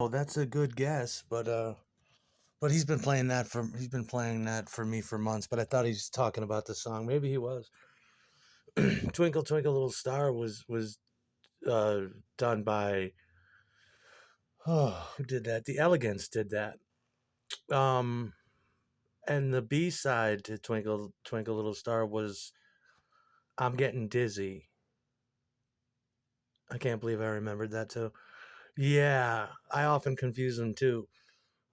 Oh, that's a good guess, but he's been playing that for me for months. But I thought he's talking about the song. Maybe he was. Twinkle Twinkle Little Star was uh, done by who did that? The Elegance did that. Um, and the B side to Twinkle Twinkle Little Star was I'm Getting Dizzy. I can't believe I remembered that too. Yeah, I often confuse them too.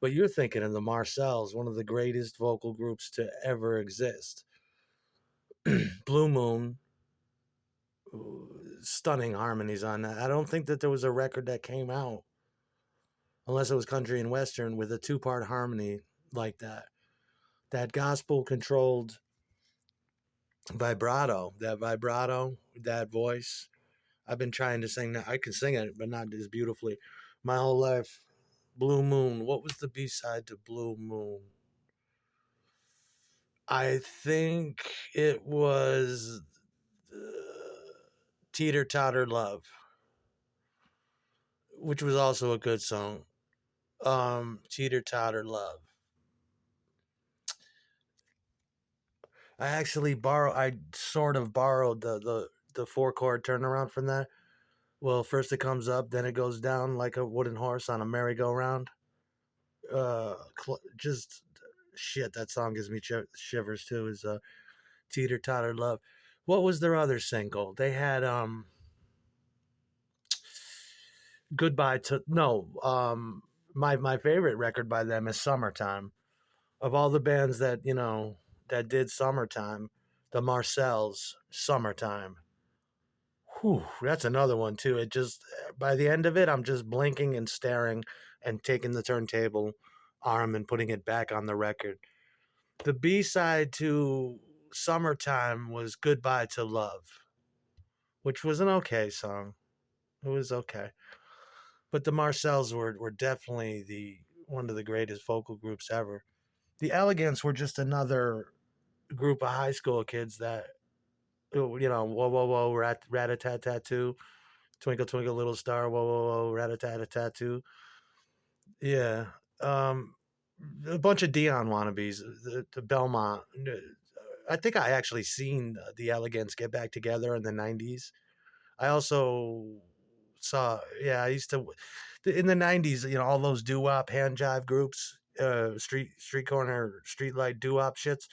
But you're thinking of the Marcells, one of the greatest vocal groups to ever exist. Blue Moon, stunning harmonies on that. I don't think that there was a record that came out, unless it was country and western, with a two-part harmony like that. That gospel controlled vibrato, that voice. I've been trying to sing that. I can sing it, but not as beautifully. My whole life. Blue Moon. What was the B side to Blue Moon? I think it was Teeter Totter Love, which was also a good song. Teeter Totter Love. I sort of borrowed the four chord turnaround from that. Well, first it comes up, then it goes down like a wooden horse on a merry-go-round. Just shit. That song gives me shivers too. Is Teeter Totter Love. What was their other single? They had Goodbye to no. My favorite record by them is Summertime. Of all the bands that that did Summertime, the Marcells, Summertime. Whew, that's another one too. It just by the end of it, I'm just blinking and staring and taking the turntable arm and putting it back on the record. The B side to Summertime was Goodbye to Love, which was an okay song. It was okay. But the Marcells were definitely the one of the greatest vocal groups ever. The Elegants were just another group of high school kids that whoa whoa whoa rat a tat tat too, twinkle twinkle little star, whoa whoa whoa rat a tat tat too. Yeah, um, a bunch of Dion wannabes. The Belmont. I think I actually seen the Elegants get back together in the '90s. I also saw, yeah, I used to in the '90s. All those doo wop hand jive groups, street corner, street light doo wop shits.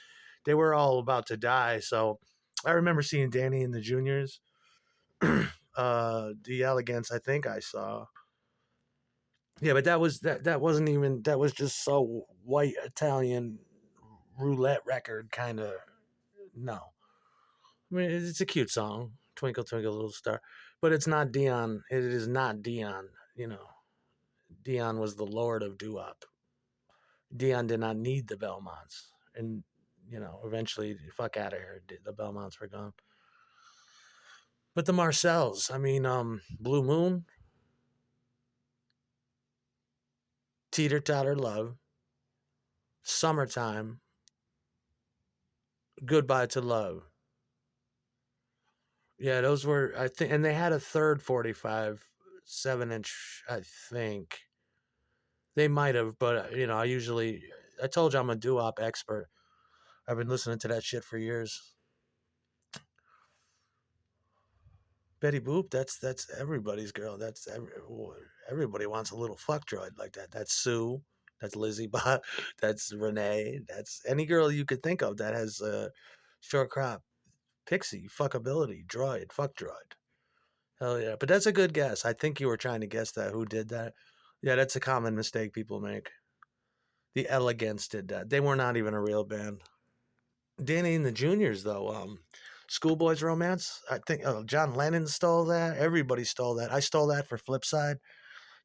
They were all about to die. So I remember seeing Danny and the Juniors, the Elegance. I think I saw. Yeah, but that wasn't even that was just so white Italian roulette record kind of. No, I mean it's a cute song, Twinkle Twinkle Little Star, but it's not Dion. It is not Dion. Dion was the lord of doo-wop. Dion did not need the Belmonts, and eventually, fuck out of here. The Belmonts were gone. But the Marcells, I mean, Blue Moon, Teeter Totter Love, Summertime, Goodbye to Love. Yeah, those were I think, and they had a third 45 7-inch. I think they might have, but I told you I'm a doo-wop expert. I've been listening to that shit for years. Betty Boop, that's everybody's girl. Everybody wants a little fuck droid like that. That's Sue. That's Lizzie Bot. That's Renee. That's any girl you could think of that has a short crop. Pixie, fuckability, droid, fuck droid. Hell yeah. But that's a good guess. I think you were trying to guess that. Who did that? Yeah, that's a common mistake people make. The Elegants did that. They were not even a real band. Danny and the Juniors, though, Schoolboy's Romance. I think John Lennon stole that. Everybody stole that. I stole that for Flipside.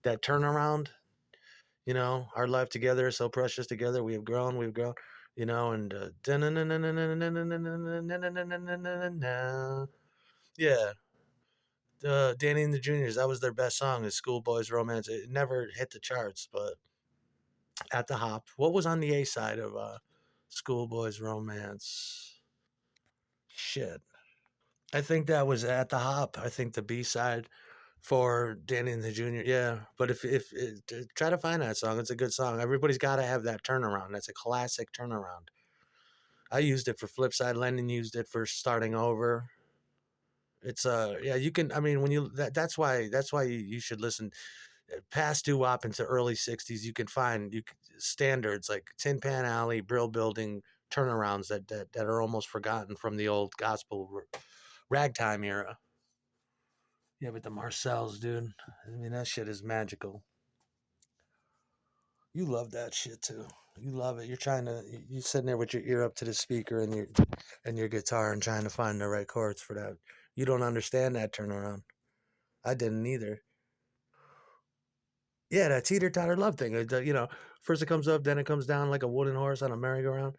That turnaround. Our life together is so precious together. We have grown. We've grown. And yeah, Danny and the Juniors. That was their best song. Is Schoolboy's Romance. It never hit the charts, but at the hop. What was on the A side of Schoolboy's Romance? Shit. I think that was at the hop. I think the B side. for Danny and the Junior. Yeah, but try to find that song. It's a good song. Everybody's got to have that turnaround. That's a classic turnaround. I used it for Flipside. Lennon used it for Starting Over. It's yeah, you can. I mean, when you that's why you should listen past doo wop into early '60s. You can find standards like Tin Pan Alley, Brill Building turnarounds that are almost forgotten from the old gospel ragtime era. Yeah, but the Marcells, dude. I mean, that shit is magical. You love that shit too. You love it. You're trying to you sitting there with your ear up to the speaker and your guitar and trying to find the right chords for that. You don't understand that turnaround. I didn't either. Yeah, that teeter totter love thing. First it comes up, then it comes down like a wooden horse on a merry-go-round.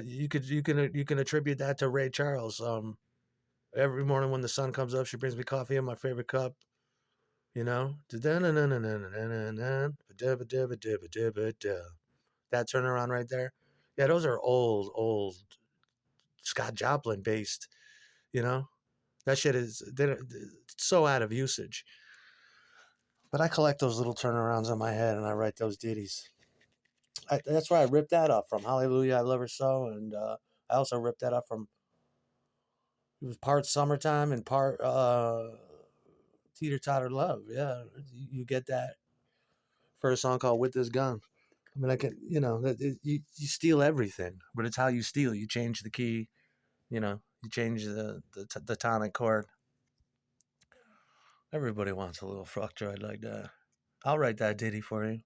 You can attribute that to Ray Charles. Every morning when the sun comes up, she brings me coffee in my favorite cup. You know, that turnaround right there. Yeah, those are old Scott Joplin based. You know, that shit is it's so out of usage. But I collect those little turnarounds in my head, and I write those ditties. That's where I ripped that off from. Hallelujah, I love her so, and I also ripped that off from. It was part summertime and part teeter totter love. Yeah, you get that for a song called "With This Gun." I mean, I can, you steal everything, but it's how you steal. You change the key, you change the tonic chord. Everybody wants a little fuck droid like that. I'll write that ditty for you.